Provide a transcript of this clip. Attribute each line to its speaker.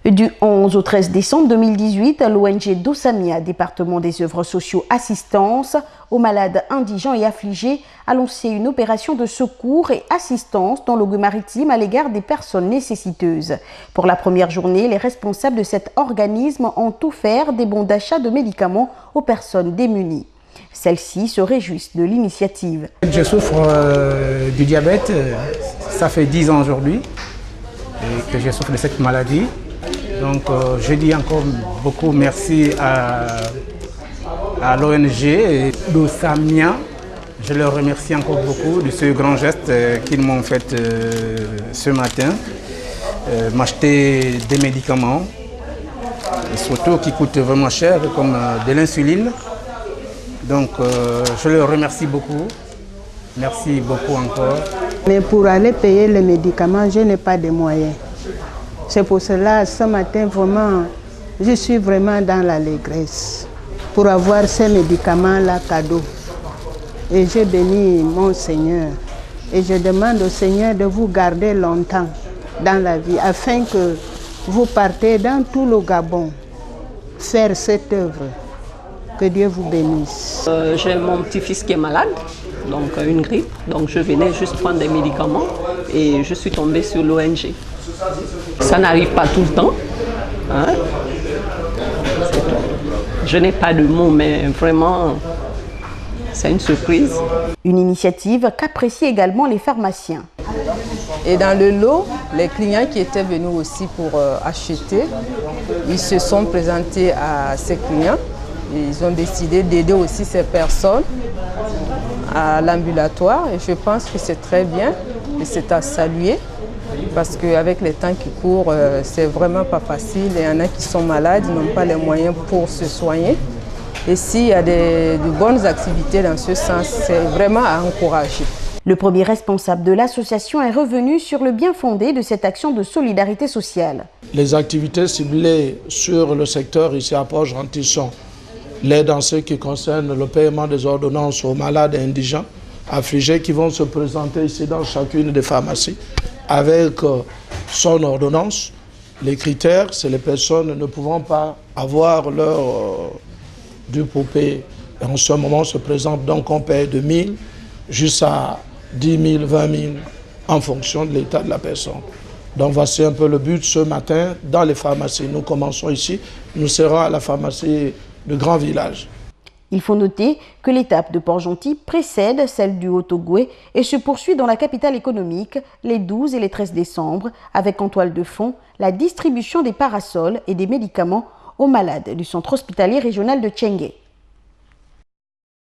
Speaker 1: Du 11 au 13 décembre 2018, l'ONG Dosamia, département des œuvres sociaux assistance aux malades indigents et affligés, a lancé une opération de secours et assistance dans l'Ogo maritime à l'égard des personnes nécessiteuses. Pour la première journée, les responsables de cet organisme ont offert des bons d'achat de médicaments aux personnes démunies. Celles-ci se réjouissent de l'initiative.
Speaker 2: Je souffre du diabète, ça fait 10 ans aujourd'hui que je souffre de cette maladie. Donc je dis encore beaucoup merci à l'ONG Dosamia. Je leur remercie encore beaucoup de ce grand geste qu'ils m'ont fait ce matin. M'acheter des médicaments, et surtout qui coûtent vraiment cher, comme de l'insuline. Donc je leur remercie beaucoup. Merci beaucoup encore.
Speaker 3: Mais pour aller payer les médicaments, je n'ai pas de moyens. C'est pour cela, ce matin, vraiment, je suis vraiment dans l'allégresse pour avoir ces médicaments-là cadeaux. Et je bénis mon Seigneur. Et je demande au Seigneur de vous garder longtemps dans la vie, afin que vous partez dans tout le Gabon faire cette œuvre. Que Dieu vous bénisse.
Speaker 4: J'ai mon petit-fils qui est malade, donc une grippe. Donc je venais juste prendre des médicaments et je suis tombée sur l'ONG. Ça n'arrive pas tout le temps. Hein? Je n'ai pas de mots, mais vraiment, c'est une surprise.
Speaker 1: Une initiative qu'apprécient également les pharmaciens.
Speaker 5: Et dans le lot, les clients qui étaient venus aussi pour acheter, ils se sont présentés à ces clients. Ils ont décidé d'aider aussi ces personnes à l'ambulatoire. Et je pense que c'est très bien et c'est à saluer. Parce qu'avec les temps qui courent, c'est vraiment pas facile. Il y en a qui sont malades, ils n'ont pas les moyens pour se soigner. Et s'il y a de bonnes activités dans ce sens, c'est vraiment à encourager.
Speaker 1: Le premier responsable de l'association est revenu sur le bien fondé de cette action de solidarité sociale.
Speaker 6: Les activités ciblées sur le secteur ici à Port-Gentil sont l'aide en ce qui concerne le paiement des ordonnances aux malades et indigents affligés qui vont se présenter ici dans chacune des pharmacies avec son ordonnance. Les critères, c'est les personnes ne pouvant pas avoir leur dû pour payer. Et en ce moment, on se présente donc on paye de 1 000 jusqu'à 10 000, 20 000 en fonction de l'état de la personne. Donc voici un peu le but ce matin dans les pharmacies. Nous commençons ici, nous serons à la pharmacie de Grand Village.
Speaker 1: Il faut noter que l'étape de Port-Gentil précède celle du Haut-Ogooué et se poursuit dans la capitale économique les 12 et les 13 décembre avec en toile de fond la distribution des parasols et des médicaments aux malades du centre hospitalier régional de Tchengué.